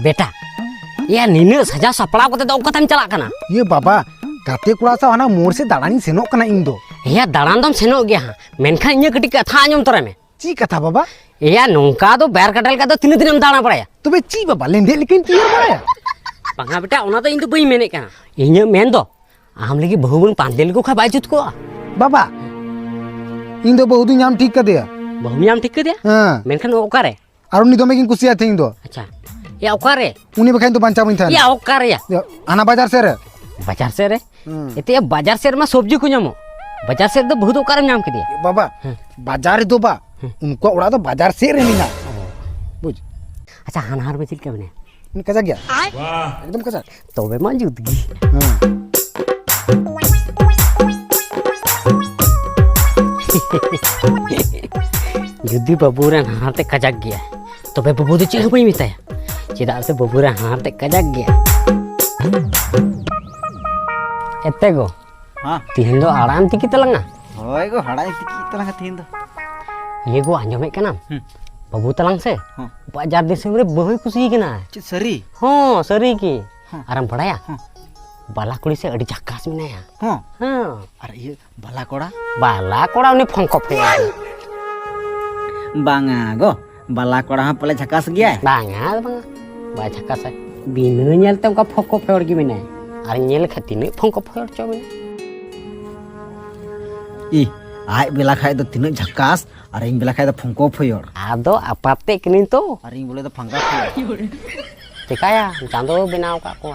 बेटा या नीने सजा सपड़ा को तो कतम चला कना ये बाबा गाते कुड़ा सा हना मोर से दाड़ानी सेनो कना इन दो या दाड़ान दम सेनो गया हां मेनखा इने कटी कथा आंजम तोरा में ची कथा बाबा या नोंका दो बैर कटल का तो तीन दिन दाड़ा पड़ाया तबे ची बाबा लेंदे लेकिन तीर बाया बांगा बेटा ओना तो इन तो बई मेने कना इने मेन दो आम लगी बहु बन पांदेल को खा बाजुत को बाबा इन दो बहुत नाम ठीक कर दिया बहु नाम ठीक कर दिया हां मेनखन ओकारे अरुणी दो में कुसिया थे इन दो अच्छा या ओकारे उनी बखाइन तो पंचा बन था या ओकारे या आना बाजार से रे इते बाजार से में सब्जी को नामो बाजार से तो बहुत ओकारे नाम के दिया बाबा बाजार दो बा उनको उड़ा तो बाजार से रे नीना बुझ अच्छा हानहार में चिल के बने इन कजा गया एकदम कजा तबे मान जुत गी जुदी बबूरा हाते कजाक गया तबे बबू तो चिल बई मिताया चेदा से बबूरा हाते कजाक गया एते गो हां तीन दो आराम तिकी तलंगा होय गो हड़ा तिकी तलंगा तीन दो ये गो आंजमे कना बबू तलंग से बाजार दिसम रे बहु खुशी केना सरी हां सरी की आराम पड़ाया बाला कुड़ी से अड़ी झक्कास में हां हां अरे ये बाला कोड़ा उन्हें फंको पे बांगा गो बाला कोड़ा हां पले झक्कास गया है बांगा बा झक्कास है बिना नेलते उनका फंको फेड़ की में आर नेल खती ने फंको फेड़ चो में ई आय बेला खाए तो तीन झक्कास अरे इन बेला खाए तो फंको फेड़ आदो अपाते कनी तो अरे इन बोले तो फंका फेड़ चिकाया चांदो बनाव का को